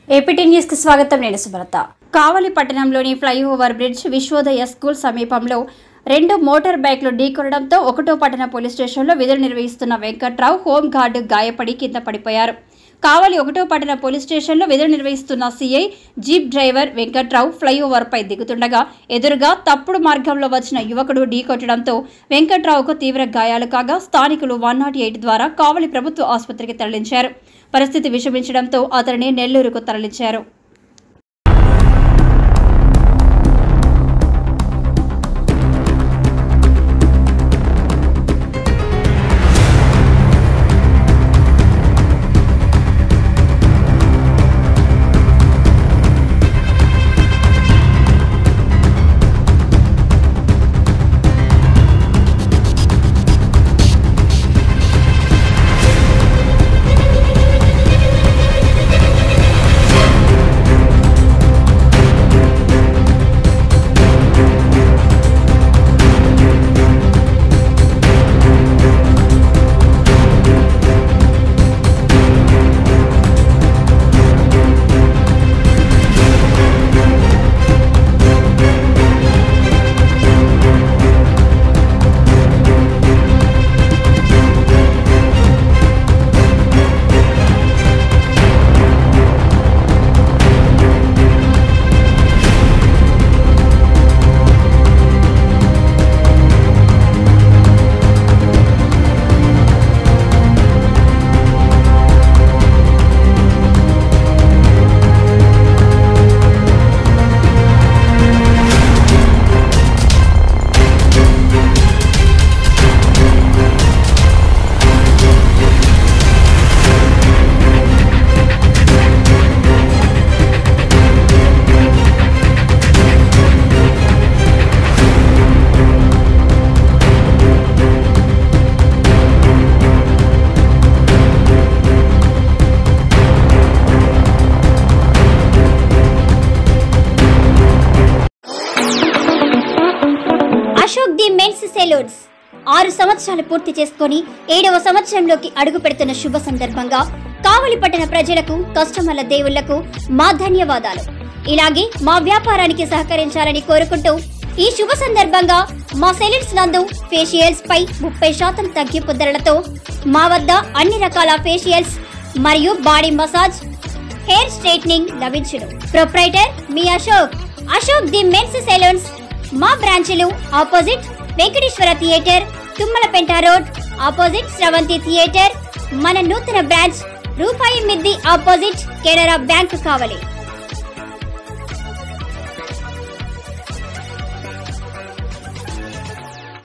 APT news కి స్వాగతం. నేను సుబ్రత. కావలి పట్టణంలోని ఫ్లైఓవర్ బ్రిడ్జ్ విశ్వోదయ స్కూల్ సమీపంలో రెండు మోటార్ బైక్లు ఢీకొనడంతో ఒకటో పట్టణ పోలీస్ స్టేషన్లో విధులు నిర్వహిస్తున్న వెంకట్రావు హోం గార్డు గాయపడి కింద పడిపోయారు. కావలి ఒకటో పట్టణ పోలీస్ స్టేషన్లో విధులు నిర్వహిస్తున్న CI jeep driver Venkatrao flyover పై దిగుతుండగా ఎదురుగా తప్పుడు మార్గంలో వచ్చిన యువకుడు ఢీకొట్టడంతో వెంకట్రావుకు తీవ్ర గాయాలు కాగా స్థానికులు 108 ద్వారా కావలి ప్రభుత్వ ఆసుపత్రికి తరలించారు. పరిస్థితి విషమించడంతో అతనిని నెల్లూరుకు తరలించారు. అశోక్ ది మెన్స్ సెలూన్స్ 6 సంవత్సరాలు పూర్తి చేసుకుని 7వ సంవత్సరంలోకి అడుగు పెడుతున్న శుభ సందర్భంగా కావలి పట్టణ ప్రజలకు, కస్టమర్ల దేవుళ్లకు మా ధన్యవాదాలు. ఇలాగే మా వ్యాపారానికి సహకరించాలని కోరుకుంటూ ఈ శుభ సందర్భంగా మా సెలూన్స్ నందు ఫేషియల్స్ పై 30% తగ్గింపు ధరలతో మా వద్ద అన్ని రకాల ఫేషియల్స్ మరియు బాడీ మసాజ్, హెయిర్ స్ట్రైట్నింగ్ లభించును. ప్రొప్రైటర్ మీ అశోక్ ది మెన్స్ సెలూన్స్. మా బ్రాంచ్లు opposite Venkateswara theatre, Tummalapenta road, opposite Sravanthi theatre. మన నూతన బ్రాంచ్ రూపాయి మిద్ది ఆపోజిట్ కెనరా బ్యాంక్ కావలి.